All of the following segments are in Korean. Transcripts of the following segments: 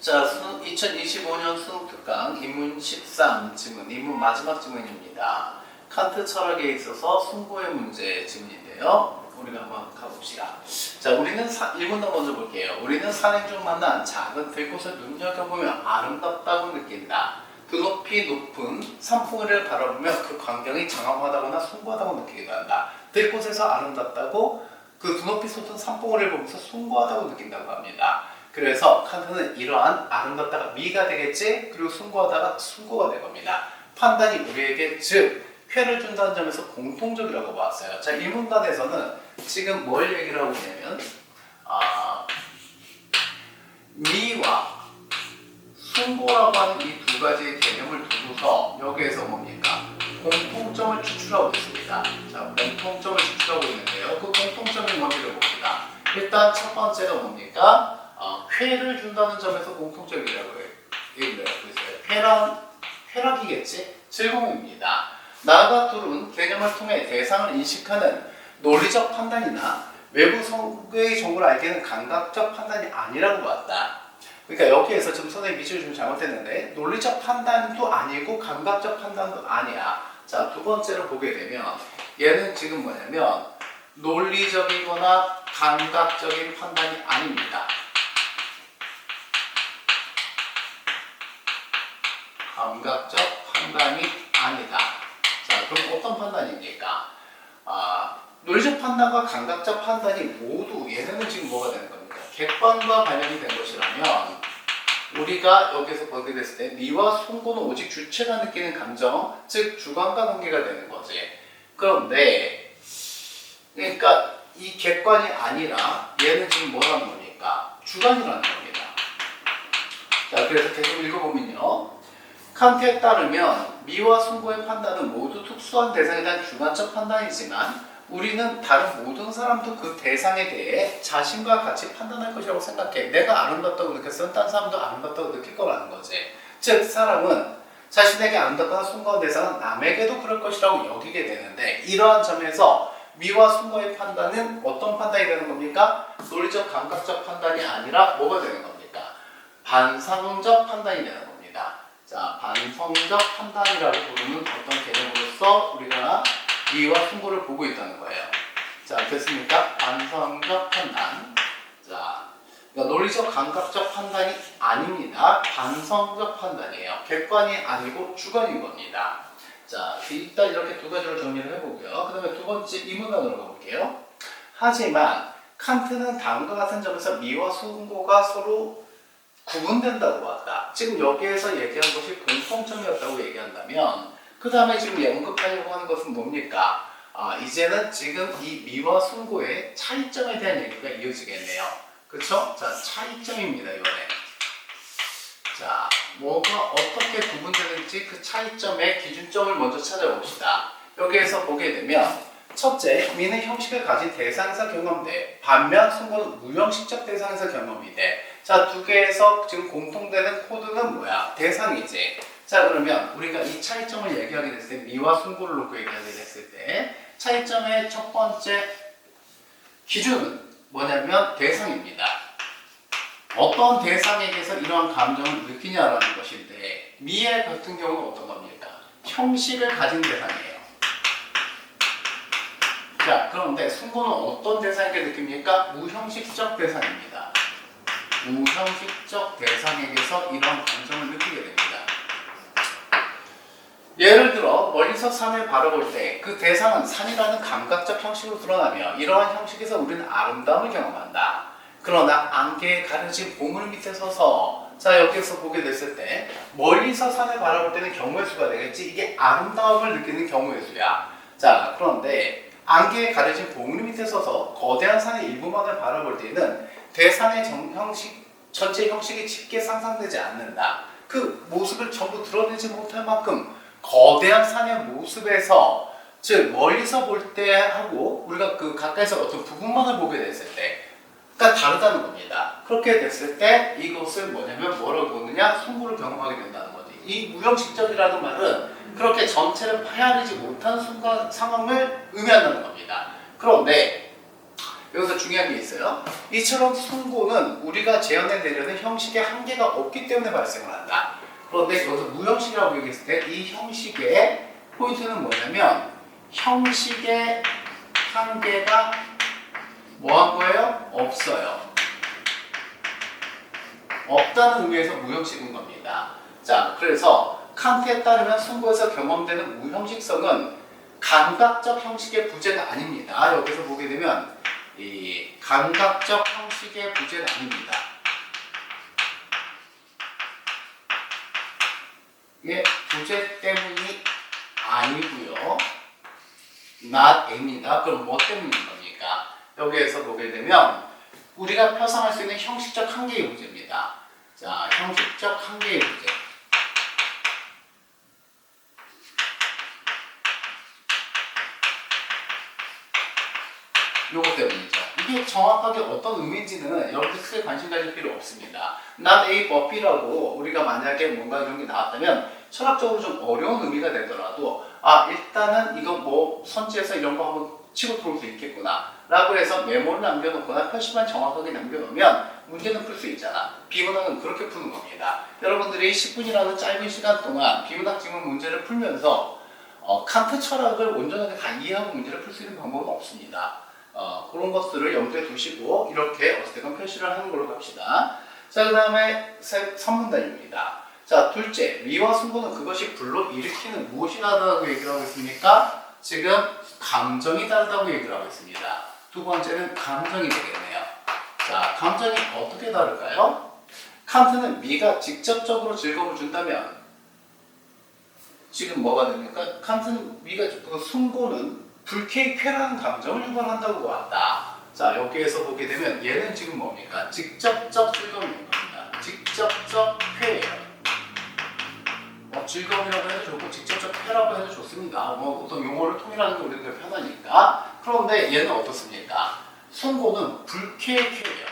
자, 2025년 수능 특강 인문 13 지문, 인문 마지막 지문입니다. 칸트 철학에 있어서 승부의 문제 지문인데요. 우리가 한번 가봅시다. 자, 우리는 1문단 먼저 볼게요. 우리는 산행 중 만난 작은 들꽃을 눈여겨보며 아름답다고 느낀다. 드높이 높은 산봉우리를 바라보며 그 광경이 장엄하다거나 숭고하다고 느끼기도 한다. 들꽃에서 아름답다고 그 드높이 솟은 산봉우리를 보면서 숭고하다고 느낀다고 합니다. 그래서 칸트는 이러한 아름답다가 미가 되겠지, 그리고 숭고하다가 숭고가 될 겁니다. 판단이 우리에게 즉 쾌를 준다는 점에서 공통적이라고 보았어요. 자, 이 문단에서는 지금 뭘 얘기를 하고 있냐면 미와 숭고라고 하는 이 두 가지의 개념을 두고서 여기에서 뭡니까? 공통점을 추출하고 있습니다. 자, 공통점을 추출하고 있는데요. 그 공통점이 뭔지를 봅시다. 일단 첫 번째가 뭡니까? 쾌를 준다는 점에서 공통적이라고 얘기를 하고 있어요. 쾌락이겠지? 즐거움입니다. 나아가 둘은 개념을 통해 대상을 인식하는 논리적 판단이나 외부 성의 정보를 알기에는 감각적 판단이 아니라고 봤다. 그러니까 여기에서 지금 선생님이 미치를 좀 잘못했는데 논리적 판단도 아니고 감각적 판단도 아니야. 자, 두 번째로 보게 되면 얘는 지금 뭐냐면 논리적이거나 감각적인 판단이 아닙니다. 감각적 판단이 아니다. 자, 그럼 어떤 판단입니까? 논리적 판단과 감각적 판단이 모두 얘네는 지금 뭐가 되는 겁니까? 객관과 관련이 된 것이라면 우리가 여기서 보게 됐을 때 미와 숭고는 오직 주체가 느끼는 감정, 즉 주관과 관계가 되는 거지. 그런데 그러니까 이 객관이 아니라 얘는 지금 뭐라는 겁니까? 주관이라는 겁니다. 자, 그래서 계속 읽어보면요. 칸트에 따르면 미와 숭고의 판단은 모두 특수한 대상에 대한 주관적 판단이지만 우리는 다른 모든 사람도 그 대상에 대해 자신과 같이 판단할 것이라고 생각해. 내가 아름답다고 느꼈으면 다른 사람도 아름답다고 느낄 거라는 거지. 즉 사람은 자신에게 아름답거나 숭고한 대상은 남에게도 그럴 것이라고 여기게 되는데 이러한 점에서 미와 숭고의 판단은 어떤 판단이 되는 겁니까? 논리적 감각적 판단이 아니라 뭐가 되는 겁니까? 반상적 판단이 되는 겁니다. 자, 반성적 판단이라고 부르는 어떤 개념으로서 우리가 미와 숭고를 보고 있다는 거예요. 자, 됐습니까? 반성적 판단. 자, 그러니까 논리적 감각적 판단이 아닙니다. 반성적 판단이에요. 객관이 아니고 주관인 겁니다. 자, 일단 이렇게 두 가지로 정리를 해보고요. 그 다음에 두 번째 이 문단으로 가볼게요. 하지만 칸트는 다음과 같은 점에서 미와 숭고가 서로 구분된다고 봤다. 지금 여기에서 얘기한 것이 공통점이었다고 얘기한다면 그 다음에 지금 언급하려고 하는 것은 뭡니까? 이제는 지금 이 미와 숭고의 차이점에 대한 얘기가 이어지겠네요. 그쵸? 자, 차이점입니다, 이번에. 자, 뭐가 어떻게 구분되는지 그 차이점의 기준점을 먼저 찾아봅시다. 여기에서 보게 되면 첫째, 미는 형식을 가진 대상에서 경험돼. 반면 숭고는 무형식적 대상에서 경험이 돼. 자, 두 개에서 지금 공통되는 코드는 뭐야? 대상이지. 자, 그러면 우리가 이 차이점을 얘기하게 됐을 때 미와 숭고를 놓고 얘기하게 됐을 때 차이점의 첫 번째 기준은 뭐냐면 대상입니다. 어떤 대상에게서 이러한 감정을 느끼냐라는 것인데 미의 같은 경우는 어떤 겁니까? 형식을 가진 대상이에요. 자, 그런데 숭고는 어떤 대상에게 느낍니까? 무형식적 대상입니다. 무형식적 대상에게서 이런 감정을 느끼게 됩니다. 예를 들어 멀리서 산을 바라볼 때 그 대상은 산이라는 감각적 형식으로 드러나며 이러한 형식에서 우리는 아름다움을 경험한다. 그러나 안개에 가려진 보물 밑에 서서 자, 여기서 보게 됐을 때 멀리서 산을 바라볼 때는 경우의 수가 되겠지. 이게 아름다움을 느끼는 경우의 수야. 자, 그런데 안개에 가려진 보물 밑에 서서 거대한 산의 일부만을 바라볼 때는 대상의 전체 형식이 쉽게 상상되지 않는다. 그 모습을 전부 드러내지 못할 만큼 거대한 산의 모습에서 즉 멀리서 볼 때 하고 우리가 그 가까이서 어떤 부분만을 보게 됐을 때가 다르다는 겁니다. 그렇게 됐을 때 이것을 뭐냐면 뭐라고 보느냐? 숭고를 경험하게 된다는 거지. 이 무형식적이라는 말은 그렇게 전체를 파헤리지 못한 순간 상황을 의미한다는 겁니다. 그런데 여기서 중요한 게 있어요. 이처럼 순고는 우리가 재현해 내려는 형식의 한계가 없기 때문에 발생을 한다. 그런데 여기서 무형식이라고 얘기했을 때 이 형식의 포인트는 뭐냐면 형식의 한계가 뭐한 거예요? 없어요. 없다는 의미에서 무형식인 겁니다. 자, 그래서 칸트에 따르면 순고에서 경험되는 무형식성은 감각적 형식의 부재가 아닙니다. 여기서 보게 되면 이 감각적 형식의 부재는 아닙니다. 이게 부재 때문이 아니고요. not A입니다. 그럼 뭐 때문인 겁니까? 여기에서 보게 되면 우리가 표상할 수 있는 형식적 한계의 문제입니다. 자, 형식적 한계의 문제. 요거 때문이죠. 이게 정확하게 어떤 의미인지는 여러분들 크게 관심 가질 필요 없습니다. not A but B라고 우리가 만약에 뭔가 이런 게 나왔다면 철학적으로 좀 어려운 의미가 되더라도 일단은 이거 뭐 선지에서 이런 거 한번 치고 들어올 수 있겠구나 라고 해서 메모를 남겨놓거나 표시만 정확하게 남겨놓으면 문제는 풀 수 있잖아. 비문학은 그렇게 푸는 겁니다. 여러분들이 10분이라는 짧은 시간 동안 비문학 지문 문제를 풀면서 칸트 철학을 온전하게 다 이해하고 문제를 풀 수 있는 방법은 없습니다. 그런 것들을 염두에 두시고 이렇게 어쨌든 표시를 하는 걸로 갑시다. 자, 그 다음에 3문단입니다. 자, 둘째, 미와 순고는 그것이 불러일으키는 무엇이 다르다고 얘기를 하고 있습니까? 지금 감정이 다르다고 얘기를 하고 있습니다. 두 번째는 감정이 되겠네요. 자, 감정이 어떻게 다를까요? 칸트는 미가 직접적으로 즐거움을 준다면 지금 뭐가 됩니까? 칸트는 미가 그 순고는 불쾌히 쾌라는 감정을 유발한다고 보았다. 자, 여기에서 보게 되면 얘는 지금 뭡니까? 직접적 즐거움인 겁니다. 직접적 쾌예요. 즐거움이라고 해도 좋고 직접적 쾌라고 해도 좋습니다. 어떤 용어를 통일하는 게 우리들 편하니까. 그런데 얘는 어떻습니까? 순고는 불쾌의 쾌예요.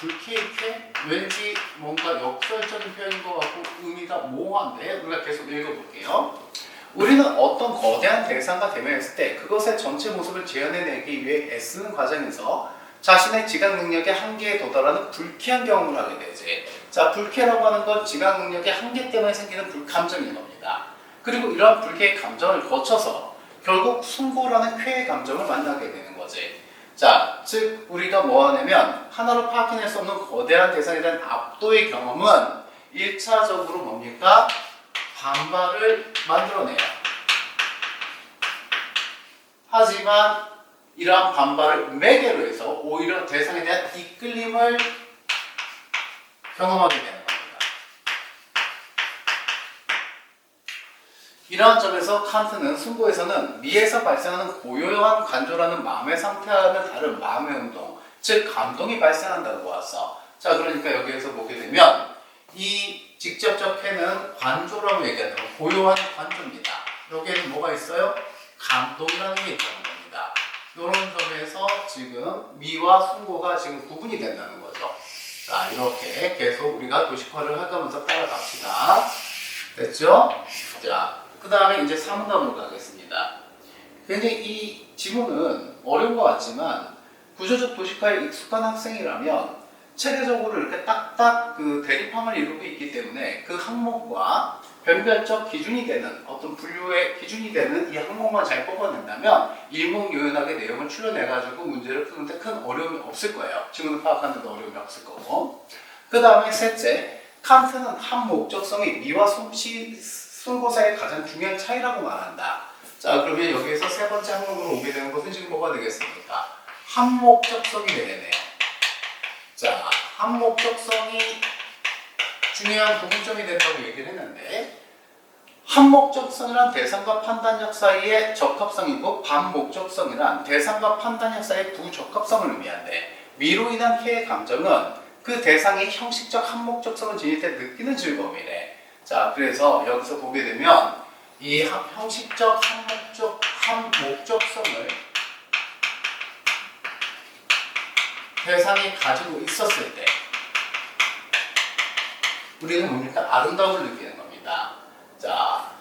불쾌의 쾌? 왠지 뭔가 역설적인 표현인 것 같고 의미가 모호한데 우리가 계속 읽어볼게요. 우리는 어떤 거대한 대상과 대면했을 때 그것의 전체 모습을 재현해내기 위해 애쓰는 과정에서 자신의 지각 능력의 한계에 도달하는 불쾌한 경험을 하게 되지. 자, 불쾌라고 하는 건 지각 능력의 한계 때문에 생기는 불감정인 겁니다. 그리고 이러한 불쾌의 감정을 거쳐서 결국 순고라는 쾌의 감정을 만나게 되는 거지. 자, 즉 우리가 뭐 하냐면 하나로 파악해낼 수 없는 거대한 대상에 대한 압도의 경험은 1차적으로 뭡니까? 반발을 만들어내요. 하지만 이러한 반발을 매개로 해서 오히려 대상에 대한 이끌림을 경험하게 되는 겁니다. 이러한 점에서 칸트는 순고에서는 미에서 발생하는 고요한 간절하는 마음의 상태와는 다른 마음의 운동, 즉 감동이 발생한다고 보았어. 자, 그러니까 여기에서 보게 되면 이 직접적 쾌는 관조라고 얘기하는 고요한 관조입니다. 여기에는 뭐가 있어요? 감동이라는 게 있다는 겁니다. 이런 점에서 지금 미와 순고가 지금 구분이 된다는 거죠. 자, 이렇게 계속 우리가 도식화를 해가면서 따라갑시다. 됐죠? 자, 그 다음에 이제 3문답으로 가겠습니다. 굉장히 이 지문은 어려운 것 같지만 구조적 도식화에 익숙한 학생이라면 체계적으로 이렇게 딱딱 그 대립함을 이루고 있기 때문에 그 항목과 변별적 기준이 되는 어떤 분류의 기준이 되는 이 항목만 잘 뽑아낸다면 일목요연하게 내용을 추려내가지고 문제를 푸는데 큰 어려움이 없을 거예요. 지문을 파악하는 데 어려움이 없을 거고. 그 다음에 셋째, 칸트는 한 목적성이 미와 순고 사이의 가장 중요한 차이라고 말한다. 자, 그러면 여기에서 세 번째 항목으로 오게 되는 것은 지금 뭐가 되겠습니까? 한 목적성이 되겠네요. 자, 한 목적성이 중요한 구분점이 된다고 얘기를 했는데 한 목적성이란 대상과 판단력 사이의 적합성이고 반목적성이란 대상과 판단력 사이의 부적합성을 의미한대. 미로 인한 해의 감정은 그 대상이 형식적 한 목적성을 지닐 때 느끼는 즐거움이래. 자, 그래서 여기서 보게 되면 이 형식적 한 목적성을 대상이 가지고 있었을 때 우리는 뭡니까? 아름다움을 느끼는 겁니다. 자,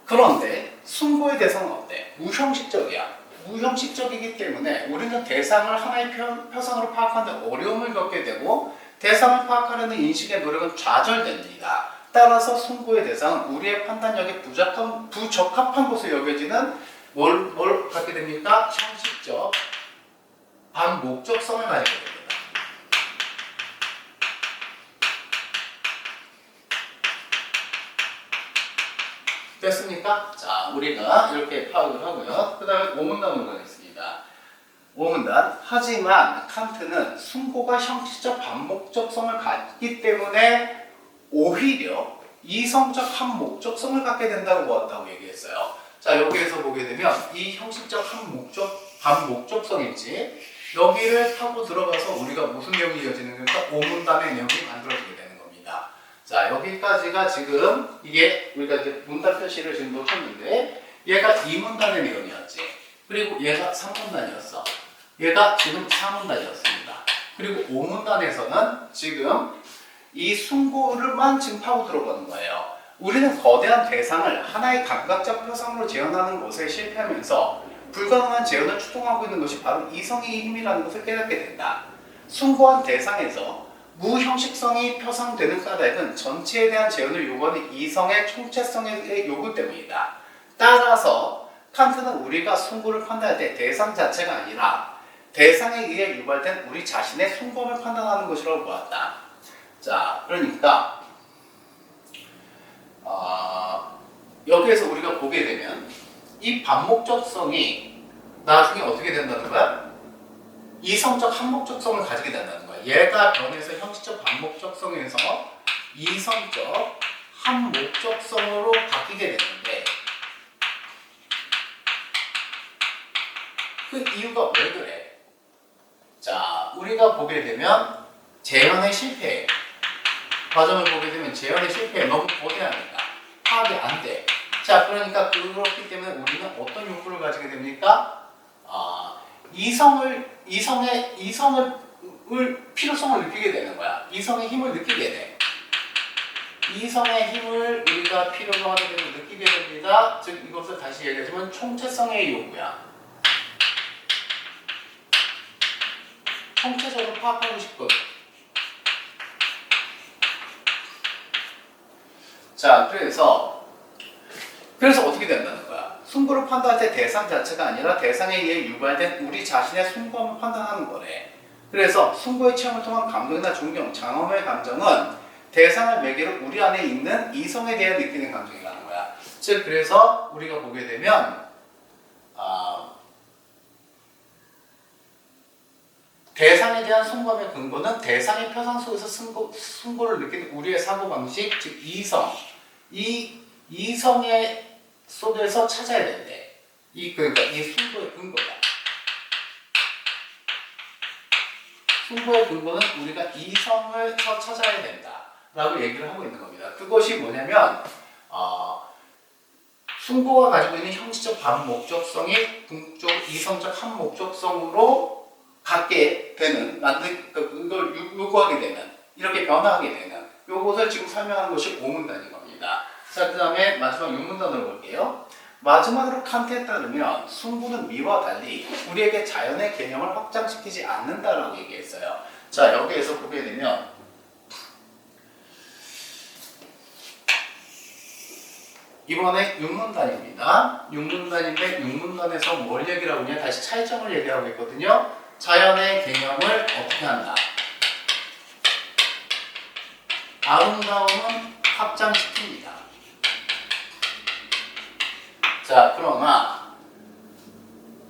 그런데 순고의 대상은 어때? 무형식적이야. 무형식적이기 때문에 우리는 대상을 하나의 표상으로 파악하는데 어려움을 겪게 되고 대상을 파악하려는 인식의 노력은 좌절됩니다. 따라서 송고의 대상은 우리의 판단력에 부적합한 것으로 여겨지는 뭘 갖게 됩니까? 형식적 반목적성을 가지게 됩니다. 됐습니까? 자, 우리가 이렇게 파악을 하고요. 그 다음에 오문단으로 가겠습니다. 오문단. 하지만 칸트는 숭고가 형식적 반목적성을 갖기 때문에 오히려 이성적 한목적성을 갖게 된다고 보았다고 얘기했어요. 자, 여기에서 보게 되면 이 형식적 반목적성인지 여기를 타고 들어가서 우리가 무슨 내용이 이어지는 겁니까? 오문단의 내용이 만들어지게 되는 겁니다. 자, 여기까지가 지금 이게 우리가 이제 문단 표시를 지금 놓쳤는데 얘가 2문단의 내용이었지. 그리고 얘가 3문단이었어. 얘가 지금 4문단이었습니다. 그리고 5문단에서는 지금 이 숭고를만 지금 파고 들어가는 거예요. 우리는 거대한 대상을 하나의 감각적 표상으로 재현하는 것에 실패하면서 불가능한 재현을 추동하고 있는 것이 바로 이성의 힘이라는 것을 깨닫게 된다. 숭고한 대상에서 무형식성이 표상되는 까닭은 전체에 대한 재현을 요구하는 이성의 총체성의 요구 때문이다. 따라서 칸트는 우리가 숭고를 판단할 때 대상 자체가 아니라 대상에 의해 유발된 우리 자신의 숭고함을 판단하는 것이라고 보았다. 자, 그러니까 여기에서 우리가 보게 되면 이 반목적성이 나중에 어떻게 된다는 거야? 이성적 한목적성을 가지게 된다는 거야. 얘가 변해서 형식적 반목적성에서 이성적 한목적성으로 바뀌게 되는데 그 이유가 왜 그래? 자, 우리가 보게 되면 재현의 실패 과정을 보게 되면 재현의 실패에 너무 거대하니까 파악이 안 돼. 자, 그러니까 그렇기 때문에 우리는 어떤 욕구를 가지게 됩니까? 이성의 필요성을 느끼게 되는 거야. 이성의 힘을 느끼게 돼. 이성의 힘을 우리가 필요로 하게 되면 느끼게 됩니다. 즉 이것을 다시 얘기하자면 총체성의 요구야. 총체적으로 파악하고 싶거든. 자, 그래서 어떻게 된다는 거야? 숭고를 판단할 때 대상 자체가 아니라 대상에 의해 유발된 우리 자신의 숭고함을 판단하는 거래. 그래서 숭고의 체험을 통한 감동이나 존경, 장엄의 감정은 대상을 매개로 우리 안에 있는 이성에 대해 느끼는 감정이라는 거야. 즉, 그래서 우리가 보게 되면 대상에 대한 숭고함의 근거는 대상의 표상 속에서 숭고를 느끼는 우리의 사고방식, 즉 이성. 이 이성의 속에서 찾아야 된대. 그러니까 이 숭고의 근거다. 숭고의 근거는 우리가 이성을 찾아야 된다라고 얘기를 하고 있는 겁니다. 그것이 뭐냐면 숭고가 가지고 있는 형식적 반목적성이 궁극적 이성적 한목적성으로 갖게 되는, 그걸 요구하게 되는, 이렇게 변화하게 되는 요것을 지금 설명하는 것이 5문단인 겁니다. 자, 그 다음에 마지막 6문단으로 볼게요. 마지막으로 칸트에 따르면 숭고는 미와 달리 우리에게 자연의 개념을 확장시키지 않는다라고 얘기했어요. 자, 여기에서 보게 되면 이번에 6문단입니다. 6문단인데 6문단에서 뭘 얘기를 하고 있냐? 다시 차이점을 얘기하고 있거든요. 자연의 개념을 어떻게 한다? 아름다움은 확장시킵니다. 자, 그러나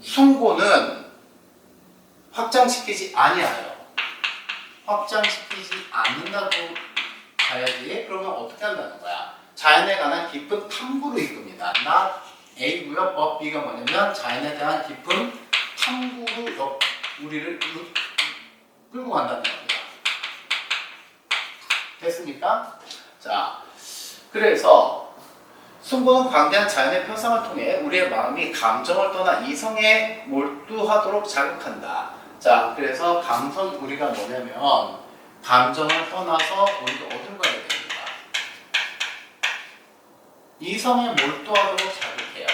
숭고는 확장시키지 아니하여. 확장시키지 않는다고 봐야지. 그러면 어떻게 한다는 거야? 자연에 관한 깊은 탐구로 이끕니다. not A고요. but B가 뭐냐면 자연에 대한 깊은 탐구로 우리를 끌고 간다는 겁니다. 됐습니까? 자, 그래서 숭고는 광대한 자연의 표상을 통해 우리의 마음이 감정을 떠나 이성에 몰두하도록 자극한다. 자, 그래서 감성이 우리가 뭐냐면 감정을 떠나서 우리가 어디로 가야 됩니까? 이성에 몰두하도록 자극해요.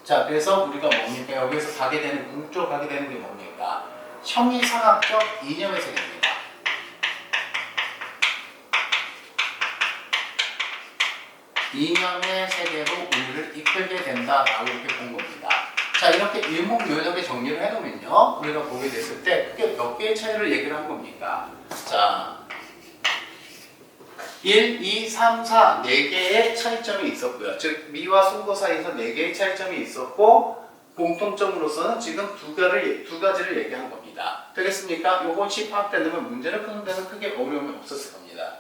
자, 그래서 우리가 뭡니까? 여기에서 가게 되는, 궁극적으로 가게 되는 게 뭡니까? 형이상학적 이념의 세계입니다. 이념의 세계로 우리를 이끌게 된다라고 이렇게 본 겁니다. 자, 이렇게 일목요연하게 정리를 해놓으면요, 우리가 보게 됐을 때 크게 몇 개의 차이를 얘기를 한 겁니까? 자, 1, 2, 3, 4, 4개의 차이점이 있었고요. 즉, 미와 송도 사이에서 4개의 차이점이 있었고, 공통점으로서는 지금 두 가지를 얘기한 겁니다. 되겠습니까? 요것이 파악되면 문제를 푸는 데는 크게 어려움이 없었을 겁니다.